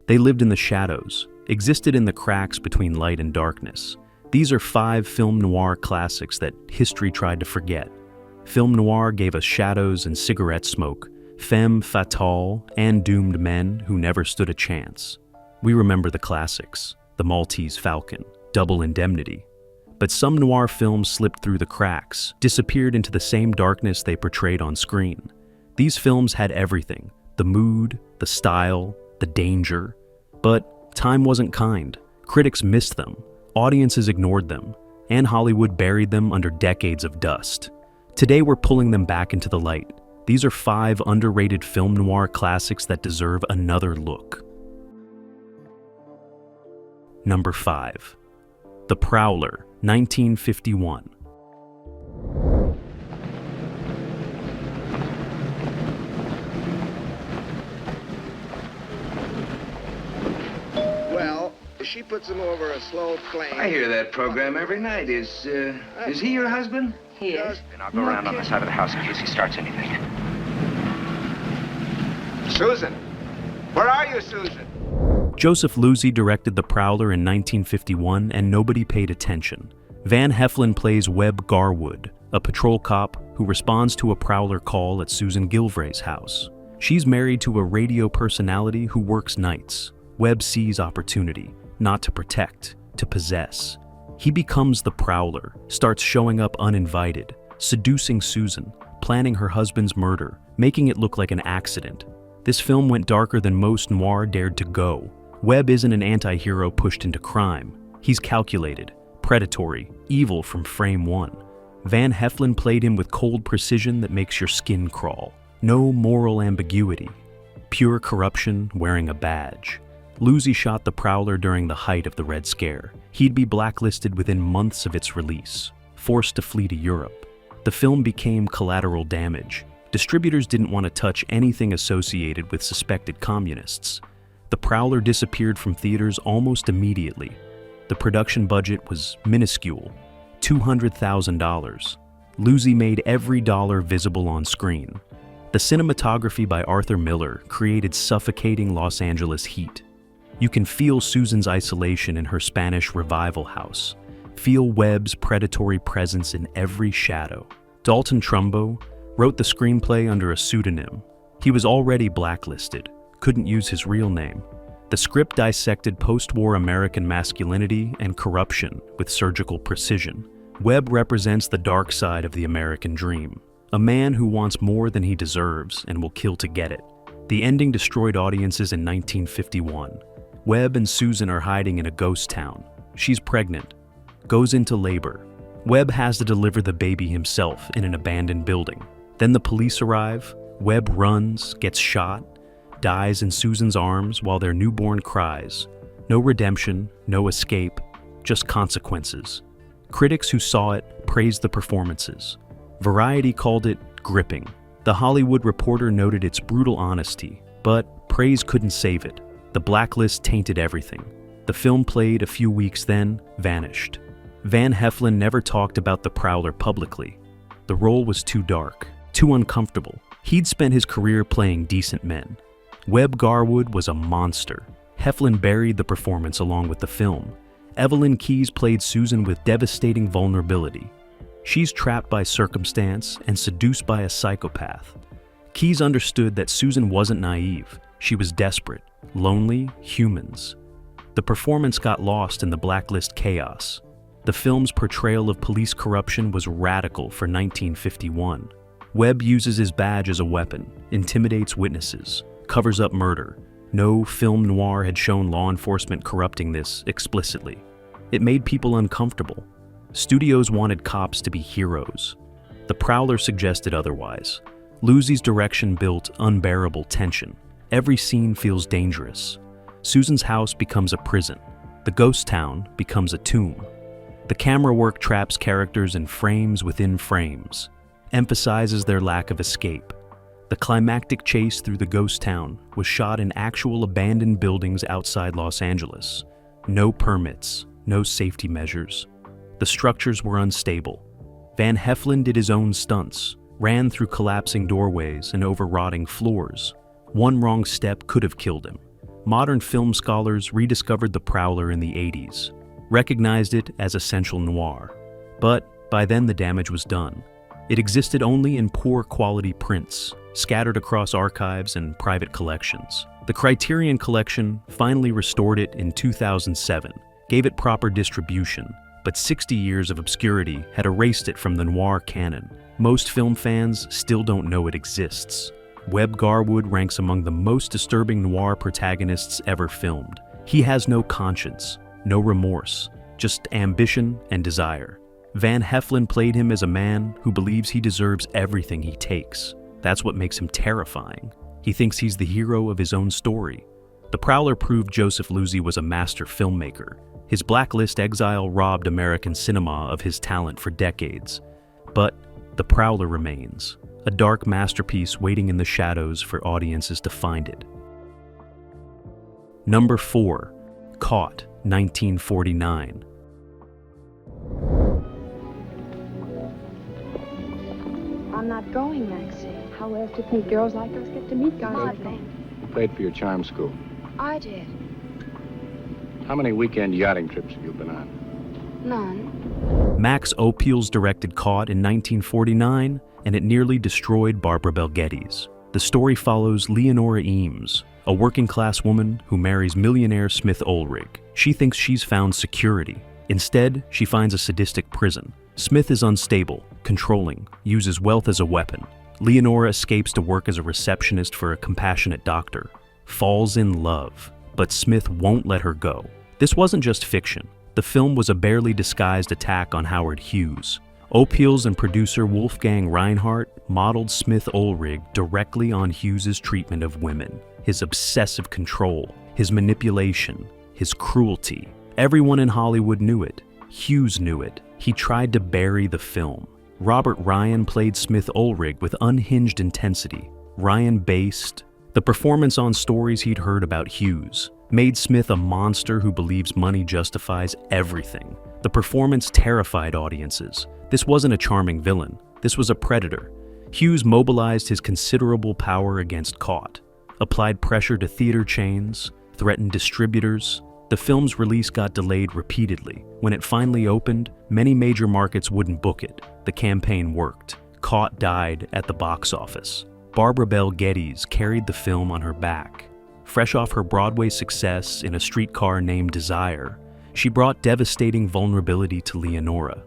They lived in the shadows, existed in the cracks between light and darkness. These are 5 film noir classics that history tried to forget. Film noir gave us shadows and cigarette smoke, femme fatale, and doomed men who never stood a chance. We remember the classics, the Maltese Falcon, Double Indemnity. But some noir films slipped through the cracks, disappeared into the same darkness they portrayed on screen. These films had everything, the mood, the style, the danger. But time wasn't kind. Critics missed them, audiences ignored them, and Hollywood buried them under decades of dust. Today we're pulling them back into the light. These are 5 underrated film noir classics that deserve another look. Number 5. The Prowler, 1951. Well, she puts him over a slow flame. I hear that program every night. Is he your husband? He is. Then I'll go around on the side of the house in case he starts anything. Susan! Where are you, Susan? Joseph Losey directed The Prowler in 1951, and nobody paid attention. Van Heflin plays Webb Garwood, a patrol cop who responds to a Prowler call at Susan Gilvray's house. She's married to a radio personality who works nights. Webb sees opportunity, not to protect, to possess. He becomes the Prowler, starts showing up uninvited, seducing Susan, planning her husband's murder, making it look like an accident. This film went darker than most noir dared to go. Webb isn't an anti-hero pushed into crime. He's calculated, predatory, evil from frame one. Van Heflin played him with cold precision that makes your skin crawl. No moral ambiguity. Pure corruption wearing a badge. Losey shot The Prowler during the height of the Red Scare. He'd be blacklisted within months of its release, forced to flee to Europe. The film became collateral damage. Distributors didn't want to touch anything associated with suspected communists. The Prowler disappeared from theaters almost immediately. The production budget was minuscule, $200,000. Losey made every dollar visible on screen. The cinematography by Arthur Miller created suffocating Los Angeles heat. You can feel Susan's isolation in her Spanish revival house. Feel Webb's predatory presence in every shadow. Dalton Trumbo wrote the screenplay under a pseudonym. He was already blacklisted, couldn't use his real name. The script dissected post-war American masculinity and corruption with surgical precision. Webb represents the dark side of the American dream, a man who wants more than he deserves and will kill to get it. The ending destroyed audiences in 1951. Webb and Susan are hiding in a ghost town. She's pregnant, goes into labor. Webb has to deliver the baby himself in an abandoned building. Then the police arrive. Webb runs, gets shot, dies in Susan's arms while their newborn cries. No redemption, no escape, just consequences. Critics who saw it praised the performances. Variety called it gripping. The Hollywood Reporter noted its brutal honesty, but praise couldn't save it. The blacklist tainted everything. The film played a few weeks, then vanished. Van Heflin never talked about The Prowler publicly. The role was too dark, too uncomfortable. He'd spent his career playing decent men. Webb Garwood was a monster. Heflin buried the performance along with the film. Evelyn Keyes played Susan with devastating vulnerability. She's trapped by circumstance and seduced by a psychopath. Keyes understood that Susan wasn't naive. She was desperate, lonely humans. The performance got lost in the blacklist chaos. The film's portrayal of police corruption was radical for 1951. Webb uses his badge as a weapon, intimidates witnesses, covers up murder. No film noir had shown law enforcement corrupting this explicitly. It made people uncomfortable. Studios wanted cops to be heroes. The Prowler suggested otherwise. Losey's direction built unbearable tension. Every scene feels dangerous. Susan's house becomes a prison. The ghost town becomes a tomb. The camera work traps characters in frames within frames, emphasizes their lack of escape. The climactic chase through the ghost town was shot in actual abandoned buildings outside Los Angeles. No permits, no safety measures. The structures were unstable. Van Heflin did his own stunts, ran through collapsing doorways and over rotting floors. One wrong step could have killed him. modern film scholars rediscovered the Prowler in the 80s, recognized it as essential noir. But by then the damage was done. It existed only in poor quality prints, scattered across archives and private collections. The Criterion Collection finally restored it in 2007, gave it proper distribution, but 60 years of obscurity had erased it from the noir canon. Most film fans still don't know it exists. Webb Garwood ranks among the most disturbing noir protagonists ever filmed. He has no conscience, no remorse, just ambition and desire. Van Heflin played him as a man who believes he deserves everything he takes. That's what makes him terrifying. He thinks he's the hero of his own story. The Prowler proved Joseph Losey was a master filmmaker. His blacklist exile robbed American cinema of his talent for decades. But The Prowler remains, a dark masterpiece waiting in the shadows for audiences to find it. Number 4. Caught, 1949. I'm not going, Maxie. How else do you think girls like us get to meet guys like that? Who paid for your charm school? I did. How many weekend yachting trips have you been on? None. Max Ophuls directed Caught in 1949, and it nearly destroyed Barbara Bel Geddes. The story follows Leonora Eames, a working-class woman who marries millionaire Smith Ulrich. She thinks she's found security. Instead, she finds a sadistic prison. Smith is unstable, controlling, uses wealth as a weapon. Leonora escapes to work as a receptionist for a compassionate doctor, falls in love, but Smith won't let her go. This wasn't just fiction. The film was a barely disguised attack on Howard Hughes. Ophuls and producer Wolfgang Reinhardt modeled Smith Ulrich directly on Hughes's treatment of women, his obsessive control, his manipulation, his cruelty. Everyone in Hollywood knew it. Hughes knew it. He tried to bury the film. Robert Ryan played Smith Ulrich with unhinged intensity. Ryan based the performance on stories he'd heard about Hughes, made Smith a monster who believes money justifies everything. The performance terrified audiences. This wasn't a charming villain. This was a predator. Hughes mobilized his considerable power against Caught, applied pressure to theater chains, threatened distributors. The film's release got delayed repeatedly. When it finally opened, many major markets wouldn't book it. The campaign worked. Caught died at the box office. Barbara Bel Geddes carried the film on her back. Fresh off her Broadway success in A Streetcar Named Desire, she brought devastating vulnerability to Leonora.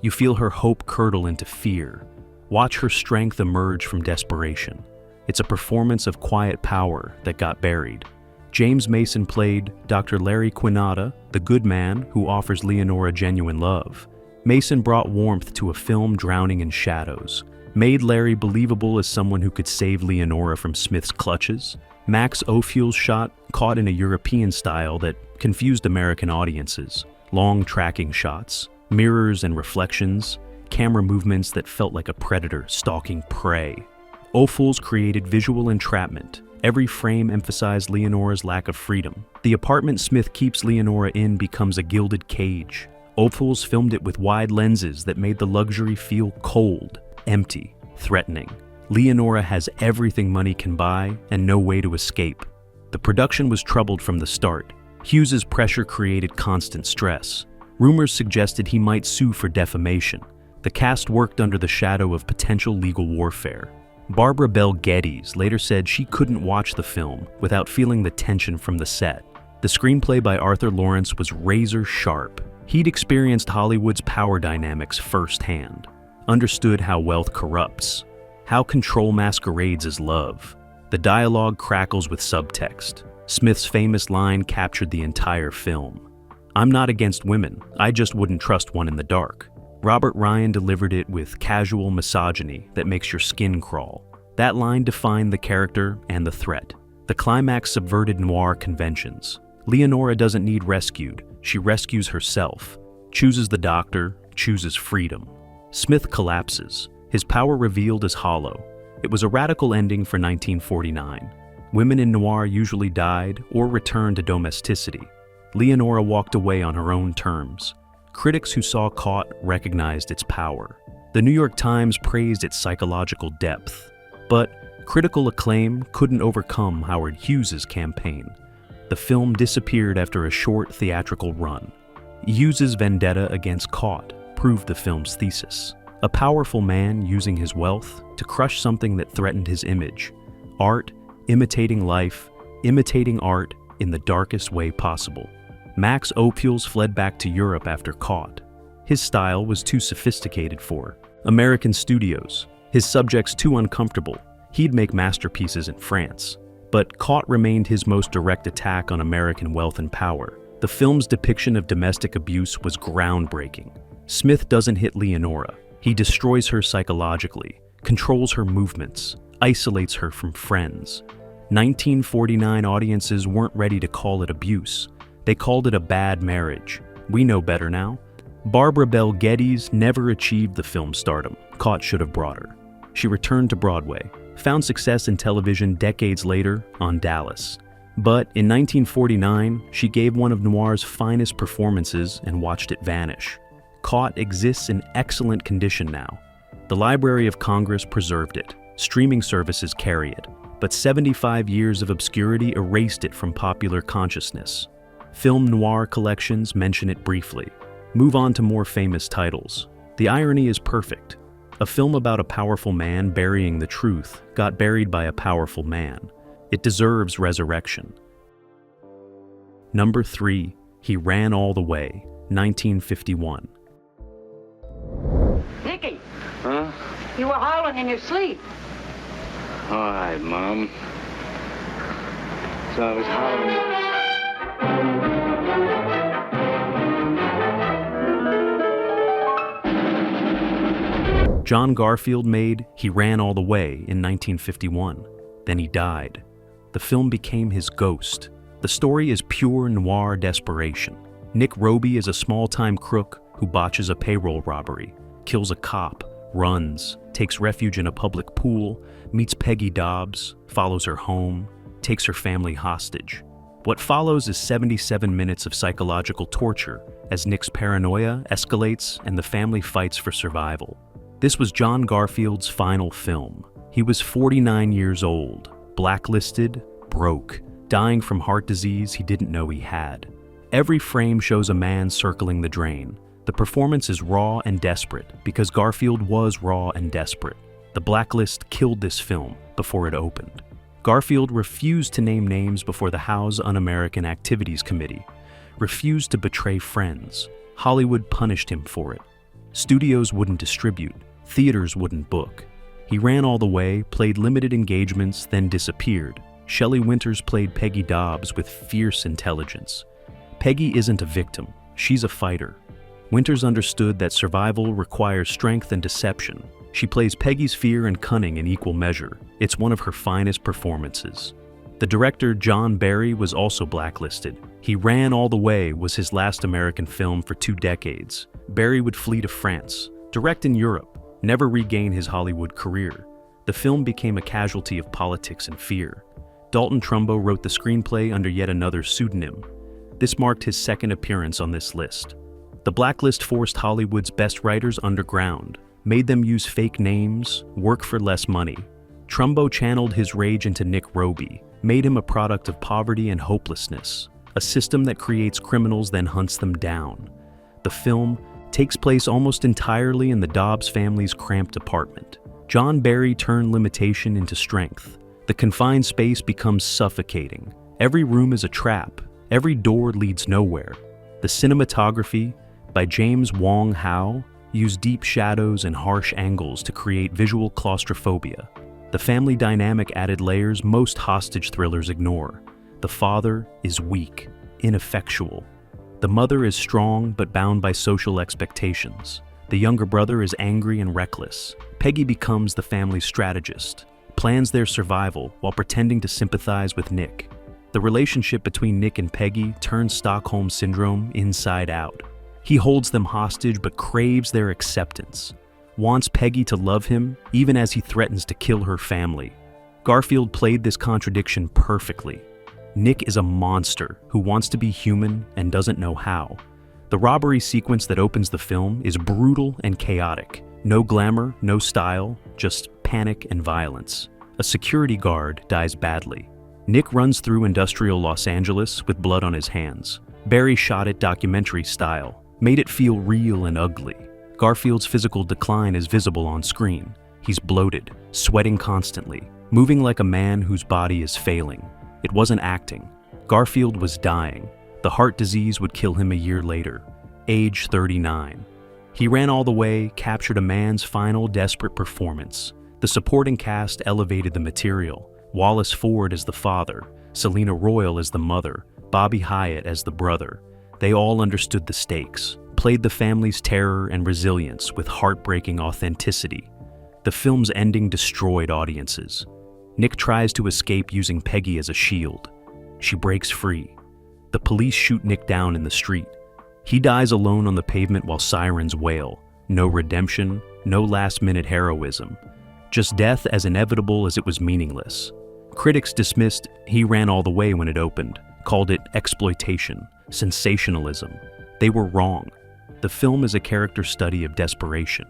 You feel her hope curdle into fear. Watch her strength emerge from desperation. It's a performance of quiet power that got buried. James Mason played Dr. Larry Quinata, the good man who offers Leonora genuine love. Mason brought warmth to a film drowning in shadows, made Larry believable as someone who could save Leonora from Smith's clutches. Max Ophuls shot Caught in a European style that confused American audiences. Long tracking shots, mirrors and reflections, camera movements that felt like a predator stalking prey. Ophuls created visual entrapment. Every frame emphasized Leonora's lack of freedom. The apartment Smith keeps Leonora in becomes a gilded cage. Ophuls filmed it with wide lenses that made the luxury feel cold, empty, threatening. Leonora has everything money can buy and no way to escape. The production was troubled from the start. Hughes's pressure created constant stress. Rumors suggested he might sue for defamation. The cast worked under the shadow of potential legal warfare. Barbara Bel Geddes later said she couldn't watch the film without feeling the tension from the set. The screenplay by Arthur Lawrence was razor sharp. He'd experienced Hollywood's power dynamics firsthand, understood how wealth corrupts, how control masquerades as love. The dialogue crackles with subtext. Smith's famous line captured the entire film. "I'm not against women, I just wouldn't trust one in the dark." Robert Ryan delivered it with casual misogyny that makes your skin crawl. That line defined the character and the threat. The climax subverted noir conventions. Leonora doesn't need rescued, she rescues herself, chooses the doctor, chooses freedom. Smith collapses, his power revealed as hollow. It was a radical ending for 1949. Women in noir usually died or returned to domesticity. Leonora walked away on her own terms. Critics who saw Caught recognized its power. The New York Times praised its psychological depth. But critical acclaim couldn't overcome Howard Hughes's campaign. The film disappeared after a short theatrical run. Uses vendetta against Caught proved the film's thesis. A powerful man using his wealth to crush something that threatened his image. Art imitating life, imitating art in the darkest way possible. Max Ophuls fled back to Europe after Caught. His style was too sophisticated for American studios. His subjects too uncomfortable. He'd make masterpieces in France. But Caught remained his most direct attack on American wealth and power. The film's depiction of domestic abuse was groundbreaking. Smith doesn't hit Leonora. He destroys her psychologically, controls her movements, isolates her from friends. 1949 audiences weren't ready to call it abuse. They called it a bad marriage. We know better now. Barbara Bel Geddes never achieved the film stardom Caught should have brought her. She returned to Broadway, found success in television decades later on Dallas. But in 1949, she gave one of Noir's finest performances and watched it vanish. Caught exists in excellent condition now. The Library of Congress preserved it. Streaming services carry it. But 75 years of obscurity erased it from popular consciousness. Film noir collections mention it briefly. Move on to more famous titles. The irony is perfect. A film about a powerful man burying the truth got buried by a powerful man. It deserves resurrection. Number 3, He Ran All the Way, 1951. Nicky, Huh? you were howling in your sleep. All right, Mom. So I was howling. John Garfield made He Ran All the Way in 1951. Then he died. The film became his ghost. The story is pure noir desperation. Nick Roby is a small-time crook who botches a payroll robbery, kills a cop, runs, takes refuge in a public pool, meets Peggy Dobbs, follows her home, takes her family hostage. What follows is 77 minutes of psychological torture as Nick's paranoia escalates and the family fights for survival. This was John Garfield's final film. He was 49 years old, blacklisted, broke, dying from heart disease he didn't know he had. Every frame shows a man circling the drain. The performance is raw and desperate because Garfield was raw and desperate. The blacklist killed this film before it opened. Garfield refused to name names before the House Un-American Activities Committee, refused to betray friends. Hollywood punished him for it. Studios wouldn't distribute, theaters wouldn't book. He ran all the way, played limited engagements, then disappeared. Shelley Winters played Peggy Dobbs with fierce intelligence. Peggy isn't a victim, she's a fighter. Winters understood that survival requires strength and deception. She plays Peggy's fear and cunning in equal measure. It's one of her finest performances. The director John Barry was also blacklisted. He Ran All the Way was his last American film for 2 decades. Barry would flee to France, direct in Europe, never regain his Hollywood career. The film became a casualty of politics and fear. Dalton Trumbo wrote the screenplay under yet another pseudonym. This marked his second appearance on this list. The blacklist forced Hollywood's best writers underground, made them use fake names, work for less money. Trumbo channeled his rage into Nick Roby, made him a product of poverty and hopelessness, a system that creates criminals then hunts them down. The film takes place almost entirely in the Dobbs family's cramped apartment. John Barry turned limitation into strength. The confined space becomes suffocating. Every room is a trap. Every door leads nowhere. The cinematography, by James Wong Howe, used deep shadows and harsh angles to create visual claustrophobia. The family dynamic added layers most hostage thrillers ignore. The father is weak, ineffectual. The mother is strong but bound by social expectations. The younger brother is angry and reckless. Peggy becomes the family's strategist, plans their survival while pretending to sympathize with Nick. The relationship between Nick and Peggy turns Stockholm Syndrome inside out. He holds them hostage but craves their acceptance, wants Peggy to love him even as he threatens to kill her family. Garfield played this contradiction perfectly. Nick is a monster who wants to be human and doesn't know how. The robbery sequence that opens the film is brutal and chaotic. No glamour, no style, just panic and violence. A security guard dies badly. Nick runs through industrial Los Angeles with blood on his hands. Barry shot it documentary style, made it feel real and ugly. Garfield's physical decline is visible on screen. He's bloated, sweating constantly, moving like a man whose body is failing. It wasn't acting. Garfield was dying. The heart disease would kill him a year later, age 39. He ran all the way, captured a man's final desperate performance. The supporting cast elevated the material. Wallace Ford as the father, Selena Royal as the mother, Bobby Hyatt as the brother. They all understood the stakes, played the family's terror and resilience with heartbreaking authenticity. The film's ending destroyed audiences. Nick tries to escape using Peggy as a shield. She breaks free. The police shoot Nick down in the street. He dies alone on the pavement while sirens wail. No redemption, no last-minute heroism. Just death as inevitable as it was meaningless. Critics dismissed He Ran All the Way when it opened, called it exploitation, sensationalism. They were wrong. The film is a character study of desperation,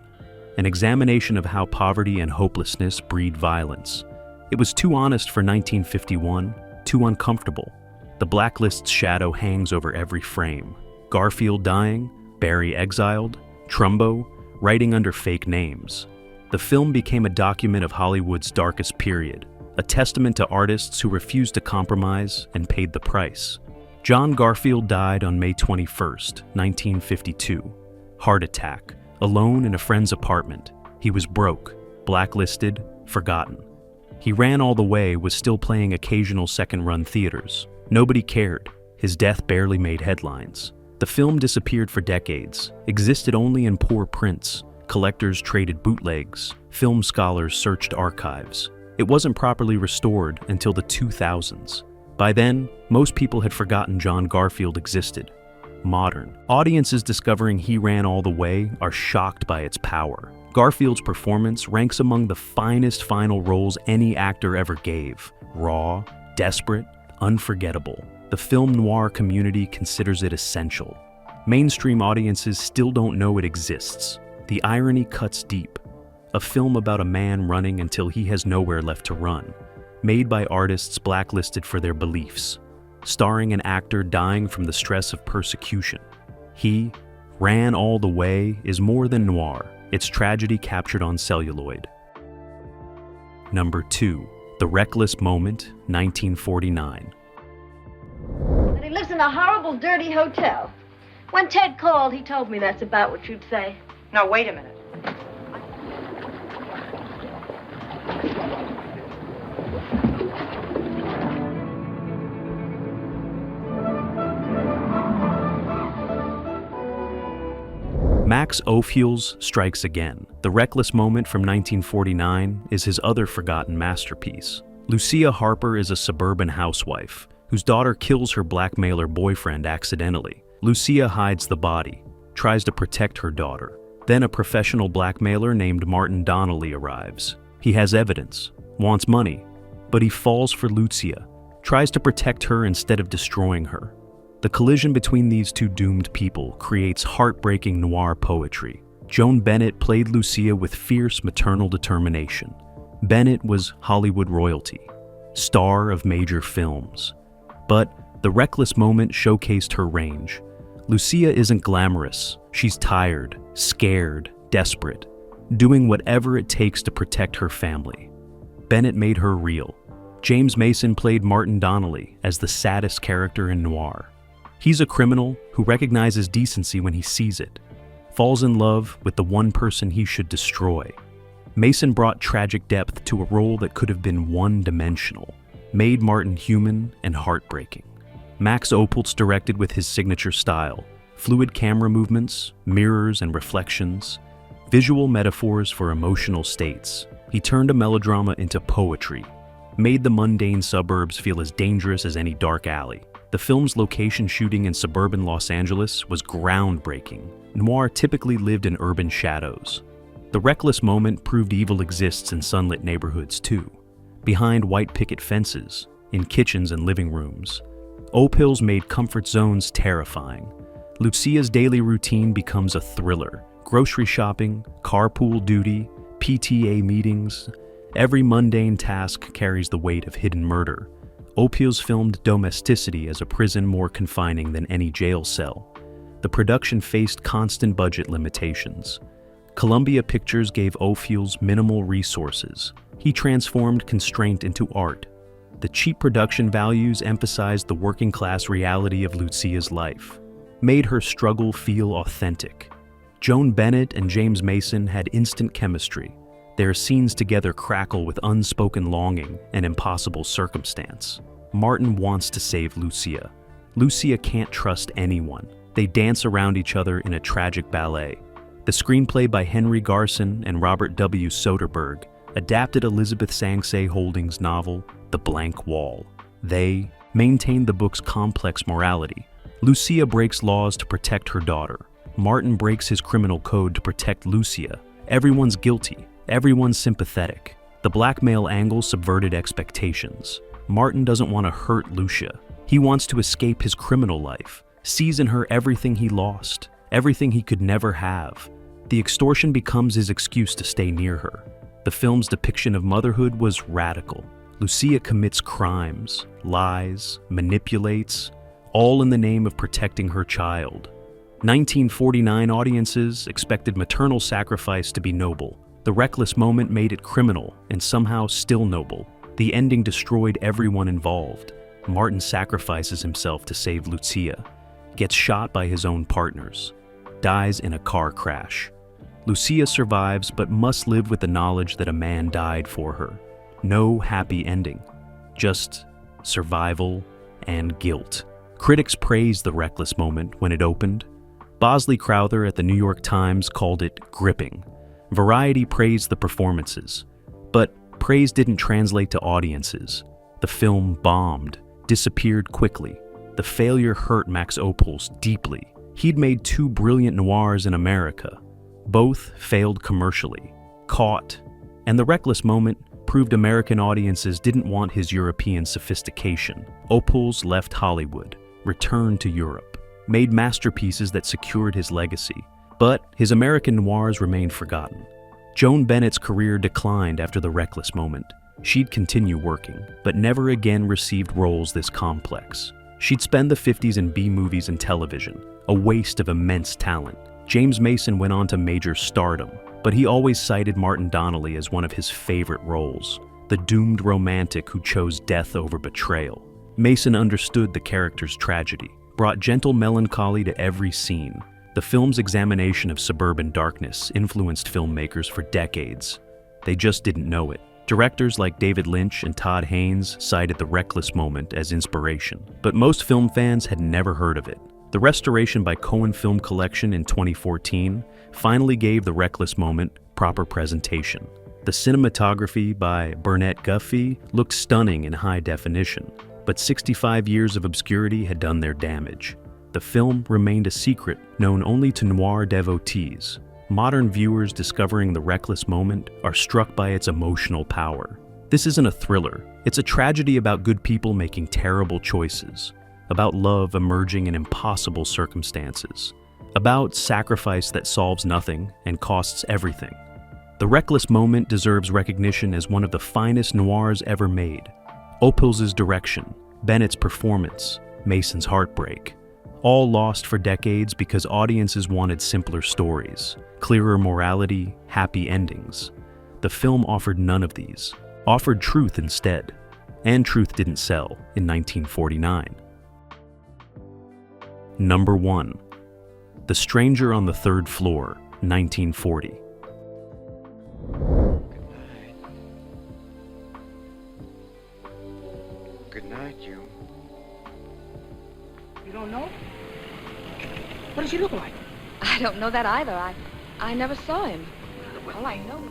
an examination of how poverty and hopelessness breed violence. It was too honest for 1951, too uncomfortable. The blacklist's shadow hangs over every frame. Garfield dying, Barry exiled, Trumbo writing under fake names. The film became a document of Hollywood's darkest period, a testament to artists who refused to compromise and paid the price. John Garfield died on May 21, 1952. Heart attack, alone in a friend's apartment. He was broke, blacklisted, forgotten. He Ran All the Way was still playing occasional second-run theaters. Nobody cared. His death barely made headlines. The film disappeared for decades, existed only in poor prints. Collectors traded bootlegs. Film scholars searched archives. It wasn't properly restored until the 2000s. By then, most people had forgotten John Garfield existed. Modern audiences discovering He Ran All the Way are shocked by its power. Garfield's performance ranks among the finest final roles any actor ever gave. Raw, desperate, unforgettable. The film noir community considers it essential. Mainstream audiences still don't know it exists. The irony cuts deep. A film about a man running until he has nowhere left to run. Made by artists blacklisted for their beliefs. Starring an actor dying from the stress of persecution. He Ran All the Way is more than noir. It's tragedy captured on celluloid. Number 2. The Reckless Moment, 1949. And he lives in a horrible, dirty hotel. When Ted called, he told me that's about what you'd say. Now, wait a minute. Max Ophüls strikes again. The Reckless Moment from 1949 is his other forgotten masterpiece. Lucia Harper is a suburban housewife whose daughter kills her blackmailer boyfriend accidentally. Lucia hides the body, tries to protect her daughter. Then a professional blackmailer named Martin Donnelly arrives. He has evidence, wants money, but he falls for Lucia, tries to protect her instead of destroying her. The collision between these two doomed people creates heartbreaking noir poetry. Joan Bennett played Lucia with fierce maternal determination. Bennett was Hollywood royalty, star of major films. But The Reckless Moment showcased her range. Lucia isn't glamorous. She's tired, scared, desperate, doing whatever it takes to protect her family. Bennett made her real. James Mason played Martin Donnelly as the saddest character in noir. He's a criminal who recognizes decency when he sees it, falls in love with the one person he should destroy. Mason brought tragic depth to a role that could have been one-dimensional, made Martin human and heartbreaking. Max Ophüls directed with his signature style, fluid camera movements, mirrors and reflections, visual metaphors for emotional states. He turned a melodrama into poetry, made the mundane suburbs feel as dangerous as any dark alley. The film's location shooting in suburban Los Angeles was groundbreaking. Noir typically lived in urban shadows. The Reckless Moment proved evil exists in sunlit neighborhoods too, behind white picket fences, in kitchens and living rooms. Ophüls made comfort zones terrifying. Lucia's daily routine becomes a thriller. Grocery shopping, carpool duty, PTA meetings, every mundane task carries the weight of hidden murder. Ophuls filmed domesticity as a prison more confining than any jail cell. The production faced constant budget limitations. Columbia Pictures gave Ophuls minimal resources. He transformed constraint into art. The cheap production values emphasized the working-class reality of Lucia's life, made her struggle feel authentic. Joan Bennett and James Mason had instant chemistry. Their scenes together crackle with unspoken longing and impossible circumstance. Martin wants to save Lucia. Lucia can't trust anyone. They dance around each other in a tragic ballet. The screenplay by Henry Garson and Robert W. Soderbergh adapted Elizabeth Sangsay Holdings' novel, The Blank Wall. They maintained the book's complex morality. Lucia breaks laws to protect her daughter. Martin breaks his criminal code to protect Lucia. Everyone's guilty. Everyone's sympathetic. The blackmail angle subverted expectations. Martin doesn't want to hurt Lucia. He wants to escape his criminal life, sees in her everything he lost, everything he could never have. The extortion becomes his excuse to stay near her. The film's depiction of motherhood was radical. Lucia commits crimes, lies, manipulates, all in the name of protecting her child. 1949 audiences expected maternal sacrifice to be noble. The reckless moment made it criminal and somehow still noble. The ending destroyed everyone involved. Martin sacrifices himself to save Lucia, gets shot by his own partners, dies in a car crash. Lucia survives but must live with the knowledge that a man died for her. No happy ending, just survival and guilt. Critics praised the reckless moment when it opened. Bosley Crowther at the New York Times called it gripping. Variety praised the performances, but praise didn't translate to audiences. The film bombed, disappeared quickly. The failure hurt Max Ophuls deeply. He'd made two brilliant noirs in America. Both failed commercially. Caught. And The Reckless Moment proved American audiences didn't want his European sophistication. Ophuls left Hollywood, returned to Europe, made masterpieces that secured his legacy. But his American noirs remained forgotten. Joan Bennett's career declined after The Reckless Moment. She'd continue working, but never again received roles this complex. She'd spend the 50s in B-movies and television, a waste of immense talent. James Mason went on to major stardom, but he always cited Martin Donnelly as one of his favorite roles, the doomed romantic who chose death over betrayal. Mason understood the character's tragedy, brought gentle melancholy to every scene. The film's examination of suburban darkness influenced filmmakers for decades. They just didn't know it. Directors like David Lynch and Todd Haynes cited The Reckless Moment as inspiration, but most film fans had never heard of it. The restoration by Cohen Film Collection in 2014 finally gave The Reckless Moment proper presentation. The cinematography by Burnett Guffey looked stunning in high definition, but 65 years of obscurity had done their damage. The film remained a secret known only to noir devotees. Modern viewers discovering The Reckless Moment are struck by its emotional power. This isn't a thriller. It's a tragedy about good people making terrible choices, about love emerging in impossible circumstances, about sacrifice that solves nothing and costs everything. The Reckless Moment deserves recognition as one of the finest noirs ever made. Ophuls' direction, Bennett's performance, Mason's heartbreak, all lost for decades because audiences wanted simpler stories, clearer morality, happy endings. The film offered none of these, offered truth instead, and truth didn't sell in 1949. Number 1. The Stranger on the Third Floor, 1940. Good night, you. You don't know? What does he look like? I don't know that either. I never saw him. All I know.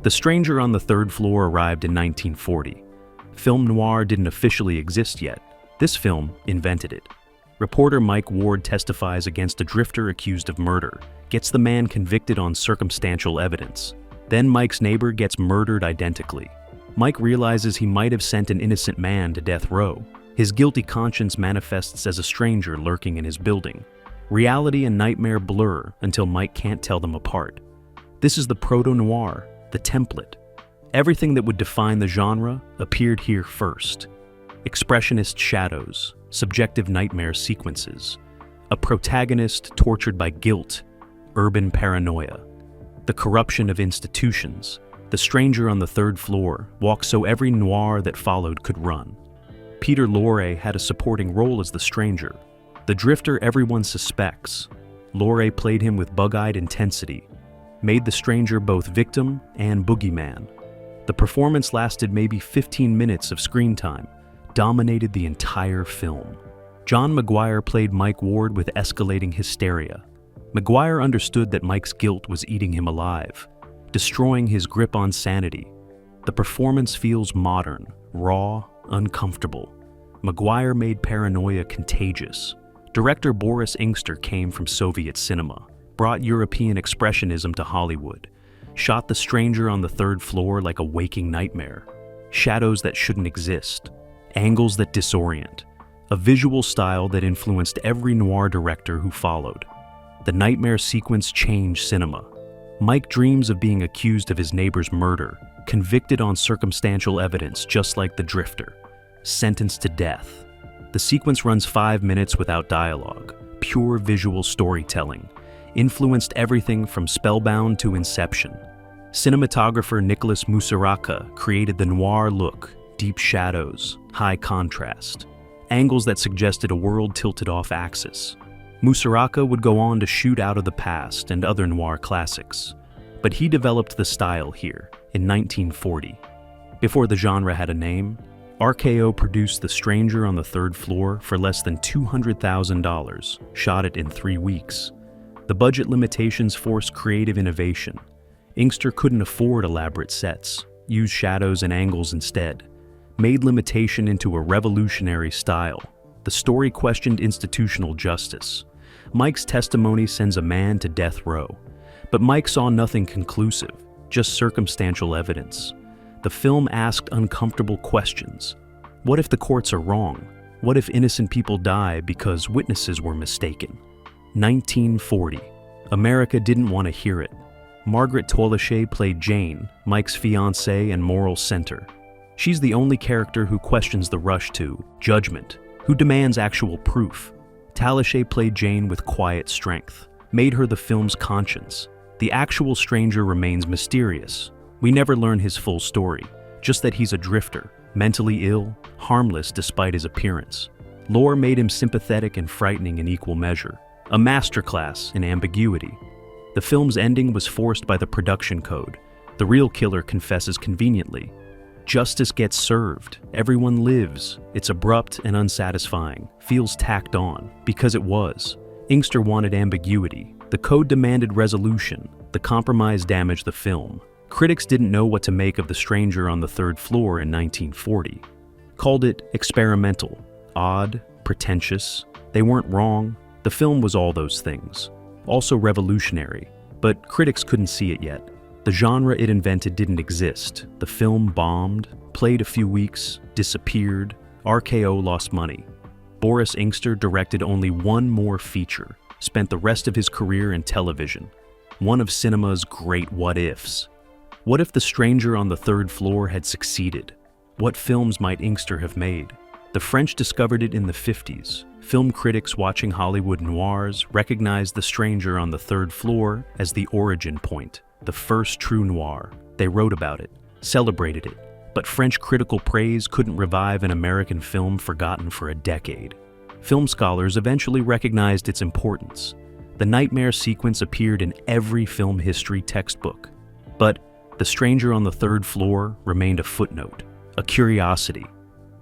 The Stranger on the Third Floor arrived in 1940. Film noir didn't officially exist yet. This film invented it. Reporter Mike Ward testifies against a drifter accused of murder, gets the man convicted on circumstantial evidence. Then Mike's neighbor gets murdered identically. Mike realizes he might have sent an innocent man to death row. His guilty conscience manifests as a stranger lurking in his building. Reality and nightmare blur until Mike can't tell them apart. This is the proto-noir, the template. Everything that would define the genre appeared here first. Expressionist shadows, subjective nightmare sequences, a protagonist tortured by guilt, urban paranoia, the corruption of institutions. The stranger on the third floor walked so every noir that followed could run. Peter Lorre had a supporting role as the stranger, the drifter everyone suspects. Lorre played him with bug-eyed intensity, made the stranger both victim and boogeyman. The performance lasted maybe 15 minutes of screen time, dominated the entire film. John Maguire played Mike Ward with escalating hysteria. Maguire understood that Mike's guilt was eating him alive, destroying his grip on sanity. The performance feels modern, raw, uncomfortable. Maguire made paranoia contagious. Director Boris Ingster came from Soviet cinema, brought European expressionism to Hollywood, shot the stranger on the third floor like a waking nightmare. Shadows that shouldn't exist, angles that disorient, a visual style that influenced every noir director who followed. The nightmare sequence changed cinema. Mike dreams of being accused of his neighbor's murder, convicted on circumstantial evidence just like the drifter, sentenced to death. The sequence runs 5 minutes without dialogue, pure visual storytelling, influenced everything from Spellbound to Inception. Cinematographer Nicholas Musaraka created the noir look, deep shadows, high contrast, angles that suggested a world tilted off axis. Musaraka would go on to shoot Out of the Past and other noir classics, but he developed the style here in 1940. Before the genre had a name, RKO produced The Stranger on the Third Floor for less than $200,000, shot it in 3 weeks. The budget limitations forced creative innovation. Ingster couldn't afford elaborate sets, used shadows and angles instead, made limitation into a revolutionary style. The story questioned institutional justice. Mike's testimony sends a man to death row, but Mike saw nothing conclusive, just circumstantial evidence. The film asked uncomfortable questions. What if the courts are wrong? What if innocent people die because witnesses were mistaken? 1940. America didn't want to hear it. Margaret Tolleshay played Jane, Mike's fiancée and moral center. She's the only character who questions the rush to judgment, who demands actual proof. Tolleshay played Jane with quiet strength, made her the film's conscience. The actual stranger remains mysterious. We never learn his full story, just that he's a drifter, mentally ill, harmless despite his appearance. Lore made him sympathetic and frightening in equal measure, a masterclass in ambiguity. The film's ending was forced by the production code. The real killer confesses conveniently. Justice gets served, everyone lives. It's abrupt and unsatisfying, feels tacked on, because it was. Ingster wanted ambiguity. The code demanded resolution. The compromise damaged the film. Critics didn't know what to make of The Stranger on the Third Floor in 1940. Called it experimental, odd, pretentious. They weren't wrong. The film was all those things. Also revolutionary, but critics couldn't see it yet. The genre it invented didn't exist. The film bombed, played a few weeks, disappeared. RKO lost money. Boris Ingster directed only one more feature, spent the rest of his career in television. One of cinema's great what-ifs. What if The Stranger on the Third Floor had succeeded? What films might Ingster have made? The French discovered it in the 50s. Film critics watching Hollywood noirs recognized The Stranger on the Third Floor as the origin point, the first true noir. They wrote about it, celebrated it, but French critical praise couldn't revive an American film forgotten for a decade. Film scholars eventually recognized its importance. The nightmare sequence appeared in every film history textbook. But The Stranger on the Third Floor remained a footnote, a curiosity.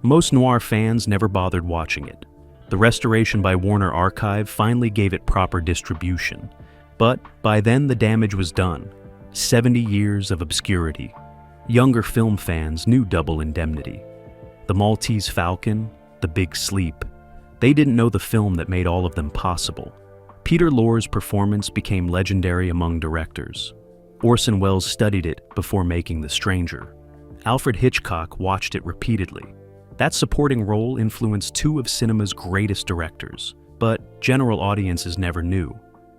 Most noir fans never bothered watching it. The restoration by Warner Archive finally gave it proper distribution. But by then the damage was done. 70 years of obscurity. Younger film fans knew Double Indemnity. The Maltese Falcon, The Big Sleep. They didn't know the film that made all of them possible. Peter Lorre's performance became legendary among directors. Orson Welles studied it before making The Stranger. Alfred Hitchcock watched it repeatedly. That supporting role influenced two of cinema's greatest directors, but general audiences never knew.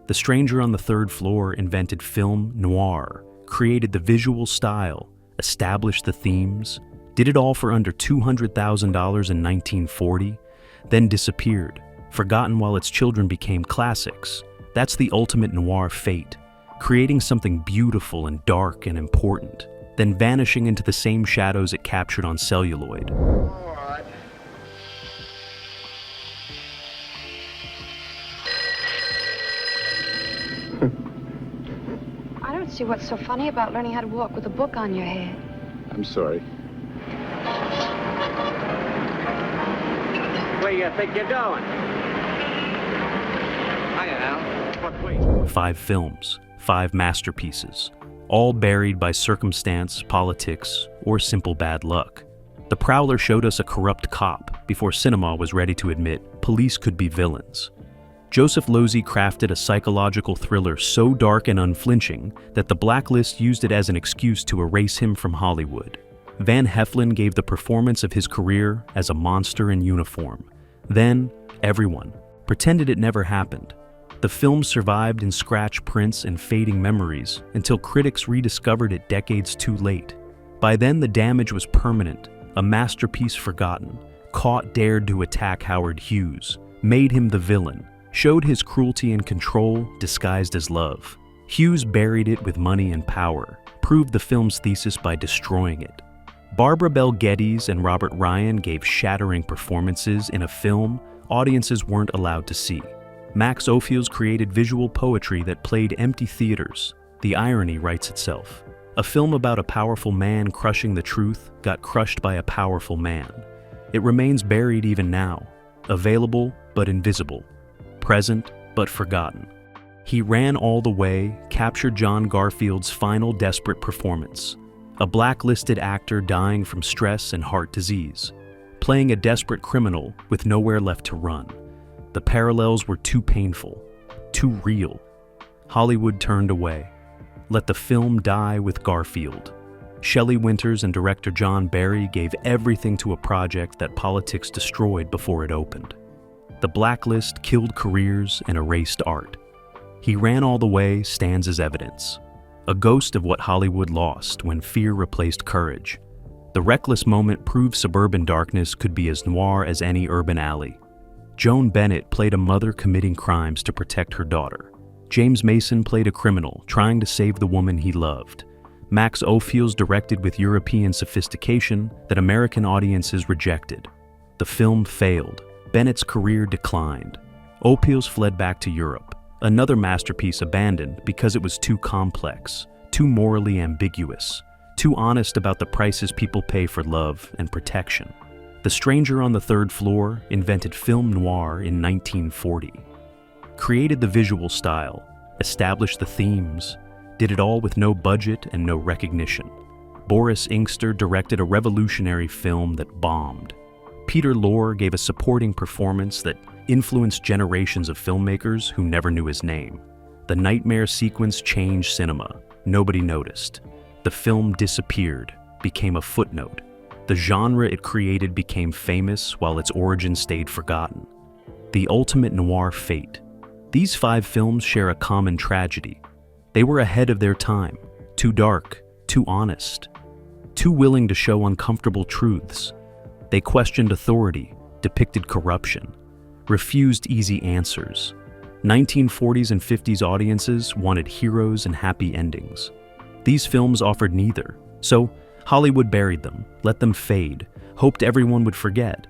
The stranger on the third floor invented film noir, created the visual style, established the themes, did it all for under $200,000 in 1940, then disappeared, forgotten while its children became classics. That's the ultimate noir fate, creating something beautiful and dark and important, then vanishing into the same shadows it captured on celluloid. All right. I don't see what's so funny about learning how to walk with a book on your head. I'm sorry. Where you think you're going? Hiya, Al. What place? 5 films, 5 masterpieces, all buried by circumstance, politics, or simple bad luck. The Prowler showed us a corrupt cop before cinema was ready to admit police could be villains. Joseph Losey crafted a psychological thriller so dark and unflinching that the blacklist used it as an excuse to erase him from Hollywood. Van Heflin gave the performance of his career as a monster in uniform. Then, everyone pretended it never happened. The film survived in scratch prints and fading memories until critics rediscovered it decades too late. By then, the damage was permanent, a masterpiece forgotten. Caught dared to attack Howard Hughes, made him the villain, showed his cruelty and control disguised as love. Hughes buried it with money and power, proved the film's thesis by destroying it. Barbara Bel Geddes and Robert Ryan gave shattering performances in a film audiences weren't allowed to see. Max Ophüls created visual poetry that played empty theaters. The irony writes itself. A film about a powerful man crushing the truth got crushed by a powerful man. It remains buried even now, available but invisible, present but forgotten. He Ran All the Way captured John Garfield's final desperate performance, a blacklisted actor dying from stress and heart disease, playing a desperate criminal with nowhere left to run. The parallels were too painful, too real. Hollywood turned away. Let the film die with Garfield. Shelley Winters and director John Barry gave everything to a project that politics destroyed before it opened. The blacklist killed careers and erased art. He Ran All the Way stands as evidence, a ghost of what Hollywood lost when fear replaced courage. The reckless moment proved suburban darkness could be as noir as any urban alley. Joan Bennett played a mother committing crimes to protect her daughter. James Mason played a criminal trying to save the woman he loved. Max Ophüls directed with European sophistication that American audiences rejected. The film failed. Bennett's career declined. Ophüls fled back to Europe. Another masterpiece abandoned because it was too complex, too morally ambiguous, too honest about the prices people pay for love and protection. The stranger on the third floor invented film noir in 1940. Created the visual style, established the themes, did it all with no budget and no recognition. Boris Inkster directed a revolutionary film that bombed. Peter Lorre gave a supporting performance that influenced generations of filmmakers who never knew his name. The nightmare sequence changed cinema. Nobody noticed. The film disappeared, became a footnote. The genre it created became famous while its origin stayed forgotten. The ultimate noir fate. These 5 films share a common tragedy. They were ahead of their time, too dark, too honest, too willing to show uncomfortable truths. They questioned authority, depicted corruption, refused easy answers. 1940s and 50s audiences wanted heroes and happy endings. These films offered neither, so Hollywood buried them, let them fade, hoped everyone would forget.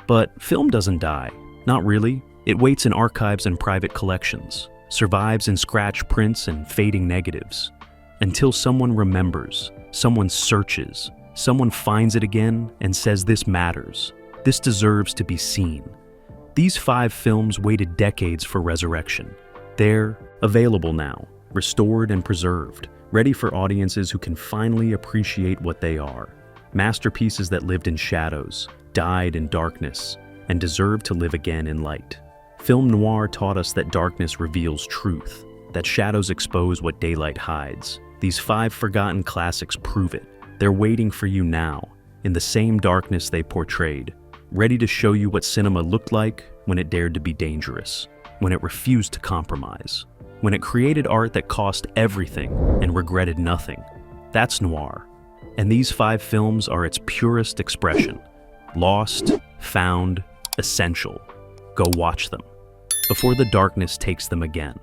But film doesn't die. Not really. It waits in archives and private collections, survives in scratch prints and fading negatives, until someone remembers, someone searches, someone finds it again and says this matters. This deserves to be seen. These 5 films waited decades for resurrection. They're available now, restored and preserved, ready for audiences who can finally appreciate what they are. Masterpieces that lived in shadows, died in darkness, and deserve to live again in light. Film noir taught us that darkness reveals truth, that shadows expose what daylight hides. These 5 forgotten classics prove it. They're waiting for you now, in the same darkness they portrayed, ready to show you what cinema looked like when it dared to be dangerous, when it refused to compromise, when it created art that cost everything and regretted nothing. That's noir. And these 5 films are its purest expression. Lost, found, essential. Go watch them before the darkness takes them again.